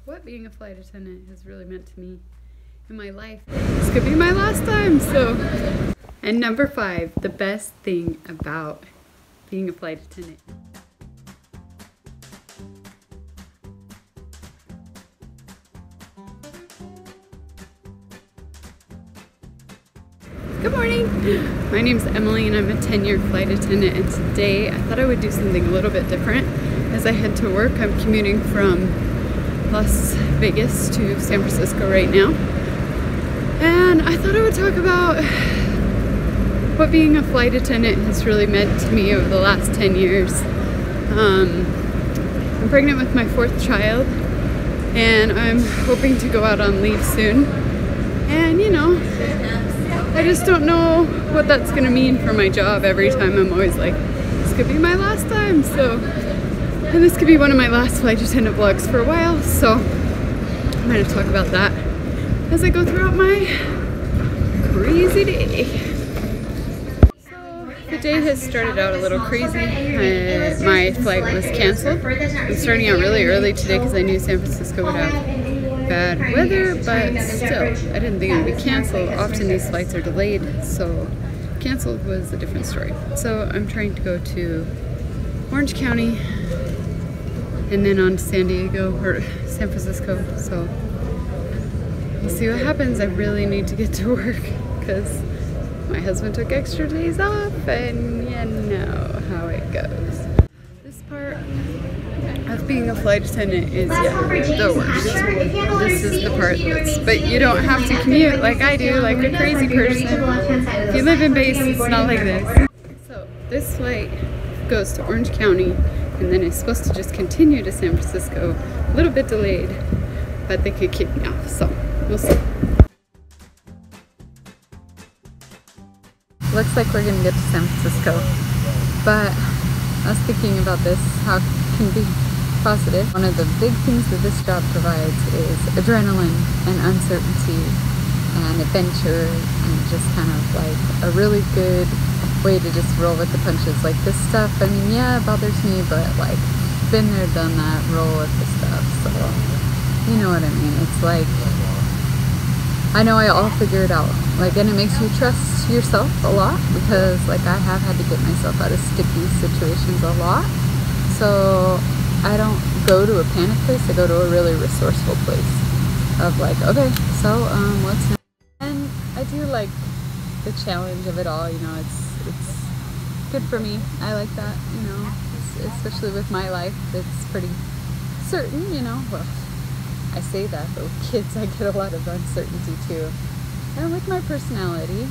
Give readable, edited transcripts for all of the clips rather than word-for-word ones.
what being a flight attendant has really meant to me in my life. This could be my last time, so. And number 5, the best thing about being a flight attendant. Good morning! My name's Emily and I'm a 10-year flight attendant, and today I thought I would do something a little bit different as I head to work. I'm commuting from Las Vegas to San Francisco right now, and I thought I would talk about what being a flight attendant has really meant to me over the last 10 years. I'm pregnant with my 4th child, and I'm hoping to go out on leave soon, and you know, I just don't know what that's gonna mean for my job. Every time I'm always like, this could be my last time, so, and this could be one of my last flight attendant vlogs for a while, so I'm gonna talk about that as I go throughout my crazy day. So the day has started out a little crazy. My flight was canceled. I'm starting out really early today because I knew San Francisco would have bad weather, but still, I didn't think it would be canceled. Often these flights are delayed, so canceled was a different story. So I'm trying to go to Orange County and then on to San Diego or San Francisco, so we'll see what happens. I really need to get to work because my husband took extra days off, and you know how it goes. This part of being a flight attendant is the worst. This is the part that's, but you don't have to commute like I do, like a crazy person. If you live in base, it's not like this. So this flight goes to Orange County, and then it's supposed to just continue to San Francisco. A little bit delayed, but they could kick me off, so we'll see. Looks like we're gonna get to San Francisco, but I was thinking about this, how it can be positive. One of the big things that this job provides is adrenaline and uncertainty and adventure, and just kind of like a really good way to just roll with the punches. Like this stuff, I mean, yeah, it bothers me, but like, been there, done that, roll with the stuff, so you know what I mean. It's like, I know I'll figure it out. Like, and it makes you trust yourself a lot, because like I have had to get myself out of sticky situations a lot. So I don't go to a panic place, I go to a really resourceful place of like, okay, so what's next? And I do like the challenge of it all, you know. It's good for me. I like that, you know, especially with my life. It's pretty certain, you know. Well, I say that, but with kids I get a lot of uncertainty too. And with my personality,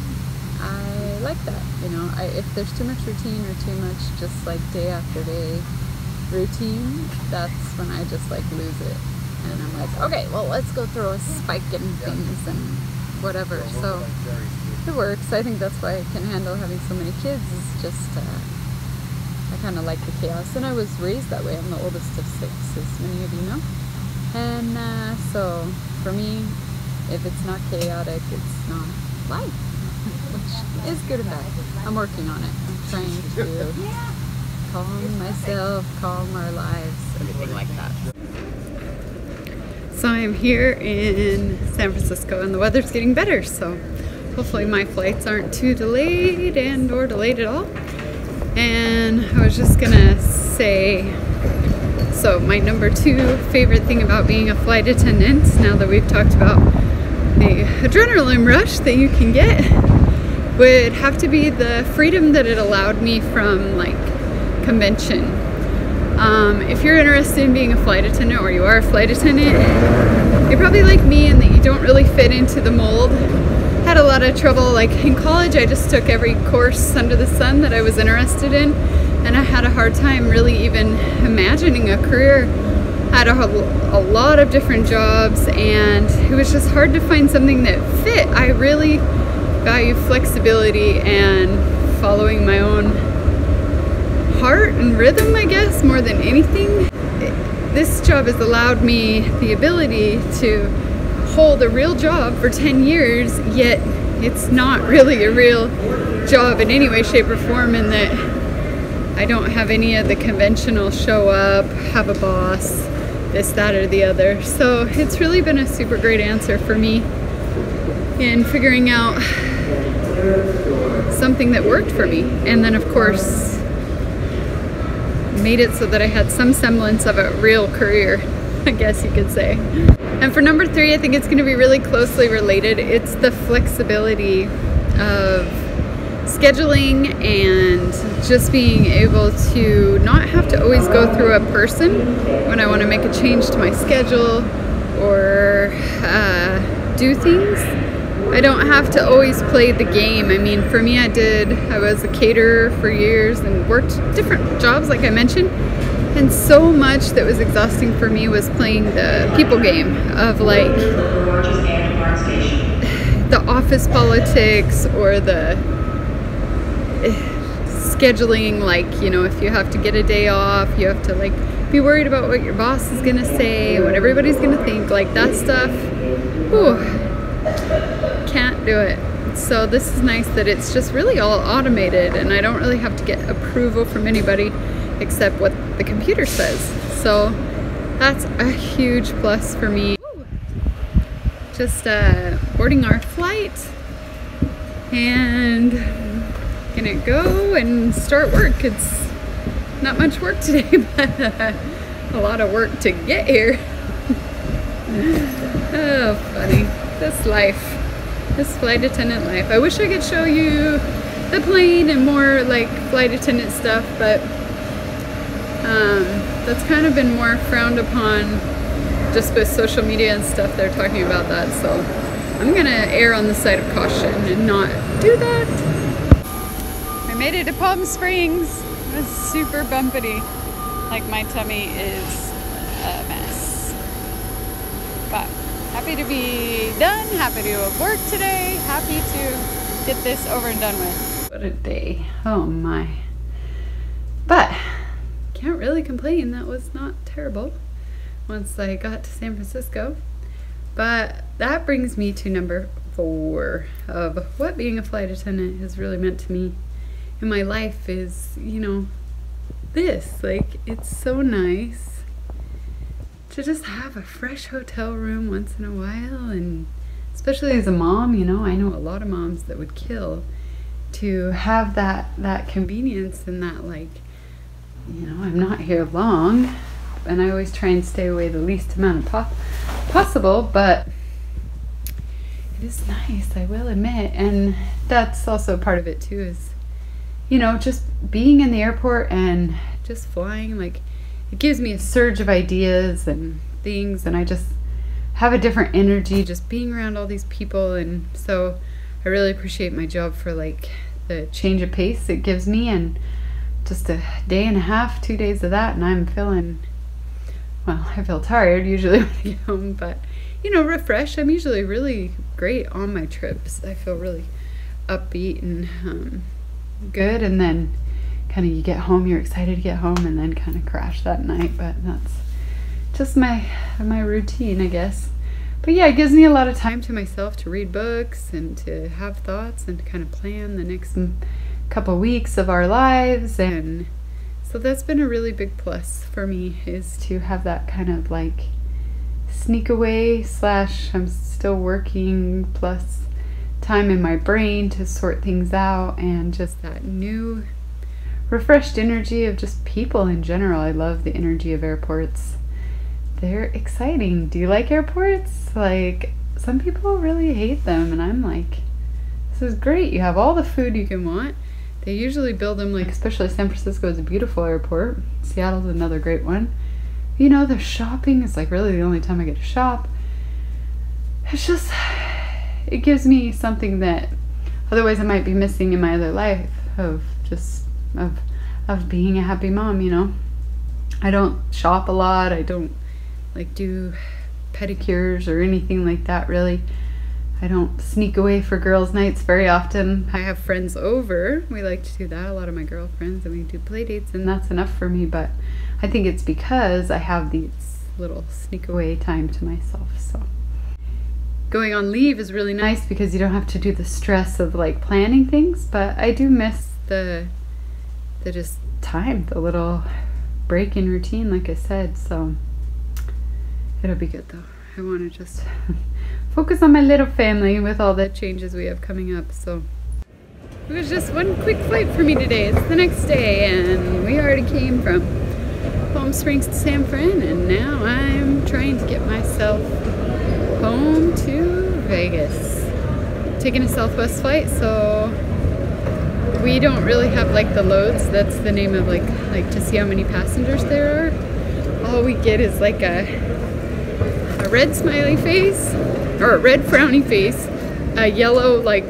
I like that, you know. If there's too much routine or too much just like day after day routine, that's when I just like lose it. And I'm like, okay, well, let's go throw a spike in things and whatever. So it works. I think that's why I can handle having so many kids, is just I kind of like the chaos. And I was raised that way. I'm the oldest of 6, as many of you know. And so for me, if it's not chaotic, it's not life, which is good and bad. I'm working on it. I'm trying to calm myself, calm our lives, everything like that. So I'm here in San Francisco, and the weather's getting better, so hopefully my flights aren't too delayed or delayed at all. And I was just gonna say, so my number 2 favorite thing about being a flight attendant, now that we've talked about the adrenaline rush that you can get, would have to be the freedom that it allowed me from like convention. If you're interested in being a flight attendant, or you are a flight attendant, you're probably like me in that you don't really fit into the mold. Had a lot of trouble, like in college I just took every course under the sun that I was interested in, and I had a hard time really even imagining a career. I had a lot of different jobs, and it was just hard to find something that fit. I really value flexibility and following my own heart and rhythm, I guess, more than anything. This job has allowed me the ability to hold a real job for 10 years, yet it's not really a real job in any way, shape, or form, in that I don't have any of the conventional show up, have a boss, this, that, or the other. So it's really been a super great answer for me in figuring out something that worked for me. And then of course made it so that I had some semblance of a real career, I guess you could say. And for number 3, I think it's going to be really closely related. It's the flexibility of scheduling and just being able to not have to always go through a person when I want to make a change to my schedule or do things. I don't have to always play the game. I mean, for me, I was a caterer for years and worked different jobs, like I mentioned. And so much that was exhausting for me was playing the people game of like the office politics or the scheduling, like, you know, if you have to get a day off, you have to like be worried about what your boss is gonna say, what everybody's gonna think, like that stuff. Whew, can't do it. So this is nice that it's just really all automated and I don't really have to get approval from anybody except what the computer says. So that's a huge plus for me. Just boarding our flight and gonna go and start work. It's not much work today, but a lot of work to get here. Oh, funny. This life, this flight attendant life. I wish I could show you the plane and more like flight attendant stuff, but that's kind of been more frowned upon just with social media and stuff. They're talking about that, so I'm gonna err on the side of caution and not do that. We made it to Palm Springs. It was super bumpety. Like my tummy is a mess. But happy to be done, happy to have worked today, happy to get this over and done with. What a day, oh my. But can't really complain, that was not terrible once I got to San Francisco. But that brings me to number 4 of what being a flight attendant has really meant to me in my life is, you know, this, like, it's so nice to just have a fresh hotel room once in a while, and especially as a mom, you know, I know a lot of moms that would kill to have that convenience and that, like, you know, I'm not here long, and I always try and stay away the least amount of possible, but it is nice, I will admit. And that's also part of it too, is, you know, just being in the airport and just flying, like, it gives me a surge of ideas and things, and I just have a different energy just being around all these people. And so I really appreciate my job for like the change of pace it gives me, and just a day and a half, 2 days of that, and I'm feeling, well, I feel tired usually when I get home, but, you know, refreshed. I'm usually really great on my trips. I feel really upbeat and good, and then kind of you get home, you're excited to get home, and then kind of crash that night. But that's just my routine, I guess. But yeah, it gives me a lot of time to myself to read books and to have thoughts and to kind of plan the next couple weeks of our lives. And so that's been a really big plus for me, is to have that kind of like sneak away slash I'm still working plus time in my brain to sort things out, and just that new refreshed energy of just people in general. I love the energy of airports. They're exciting. Do you like airports? Like, some people really hate them, and I'm like, this is great. You have all the food you can want. They usually build them, like, especially San Francisco is a beautiful airport. Seattle's another great one. You know, the shopping is like really the only time I get to shop. It's just, it gives me something that otherwise I might be missing in my other life, of just of being a happy mom, you know. I don't shop a lot. I don't like do pedicures or anything like that, really. I don't sneak away for girls' nights very often. I have friends over. We like to do that, a lot of my girlfriends, and we do play dates, and that's enough for me. But I think it's because I have these little sneak away time to myself. So going on leave is really nice because you don't have to do the stress of like planning things, but I do miss the just time, the little break in routine, like I said. So It'll be good though. I want to just focus on my little family with all the changes we have coming up. So it was just one quick flight for me today. It's the next day and we already came from Palm Springs to San Fran, and now I'm trying to get myself home to Vegas. Taking a Southwest flight, so we don't really have like the loads. That's the name of like to see how many passengers there are. All we get is like a red smiley face or a red frowny face, a yellow like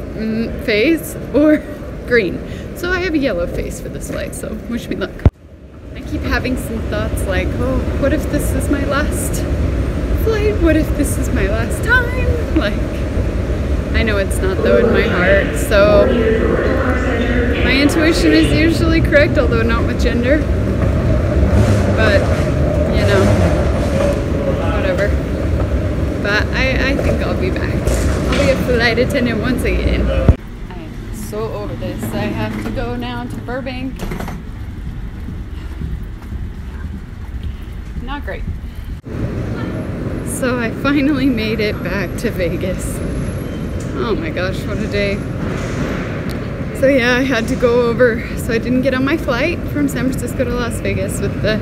face, or green. So I have a yellow face for this flight, so wish me luck. I keep having some thoughts like, oh, what if this is my last flight? What if this is my last time? Like, I know it's not though in my heart, so my intuition is usually correct, although not with gender. But, you know, whatever. But I think I'll be back. I'll be a flight attendant once again. I am so over this. I have to go now to Burbank. Not great. So I finally made it back to Vegas. Oh my gosh, what a day. So yeah, I had to go over, so I didn't get on my flight from San Francisco to Las Vegas with the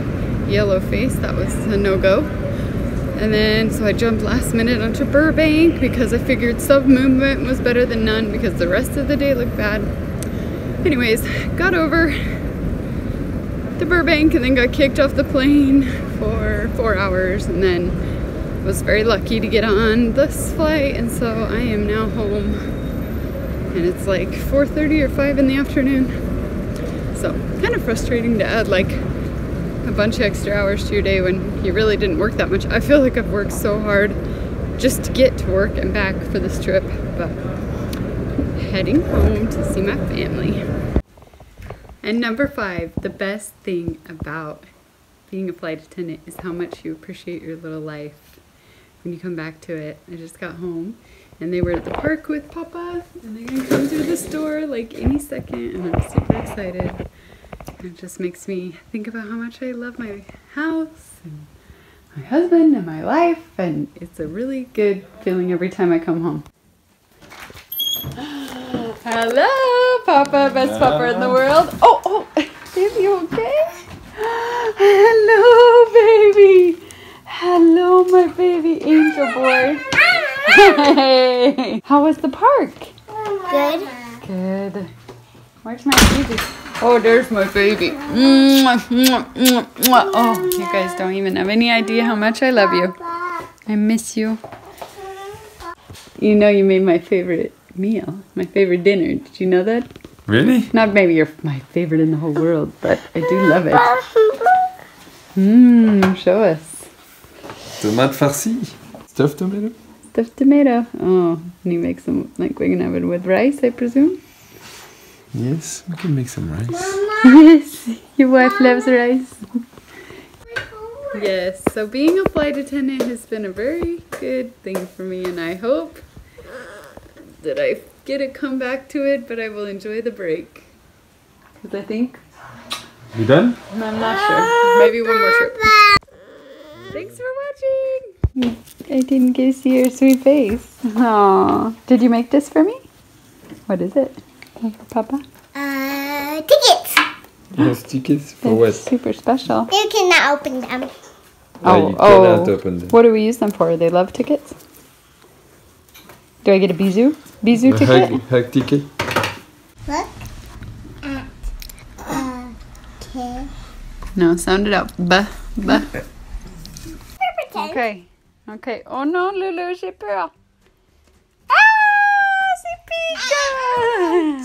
yellow face. That was a no-go. And then, so I jumped last minute onto Burbank because I figured some movement was better than none because the rest of the day looked bad. Anyways, got over to Burbank and then got kicked off the plane for 4 hours, and then was very lucky to get on this flight, and so I am now home, and it's like 4:30 or 5 in the afternoon. So kind of frustrating to add like a bunch of extra hours to your day when you really didn't work that much. I feel like I've worked so hard just to get to work and back for this trip, but heading home to see my family. And number 5, the best thing about being a flight attendant is how much you appreciate your little life when you come back to it. I just got home and they were at the park with Papa, and they're gonna come through the store like any second, and I'm super excited. It just makes me think about how much I love my house and my husband and my life, and it's a really good feeling every time I come home. Hello, Papa, best papa in the world. Oh, is you okay? Hello, baby. Hello, my baby angel boy. Hey, how was the park? Good. Good. Where's my baby? Oh, there's my baby. Mwah, mwah, mwah, mwah. Oh, you guys don't even have any idea how much I love you. I miss you. You know you made my favorite meal, my favorite dinner. Did you know that? Really? Not maybe you're my favorite in the whole world, but I do love it. Show us. Tomate farci. Stuffed tomato? Stuffed tomato. Oh, and you make some, like we're gonna have it with rice, I presume? Yes, we can make some rice. Yes, your wife loves rice. Yes, so being a flight attendant has been a very good thing for me, and I hope that I get to come back to it, but I will enjoy the break. Because I think... You done? I'm not sure. Maybe one more trip. Thanks for watching! I didn't get to see your sweet face. Aww. Did you make this for me? What is it? For Papa? Tickets. Yes, tickets for That's what? super special. You cannot open them. You cannot open them. What do we use them for? They love tickets? Do I get a bisou? Bisou ticket? Hug ticket. Look at okay. No, sound it out. Bah, bah. Okay. Okay. Oh non, Loulou, j'ai peur. Ah, c'est piquant!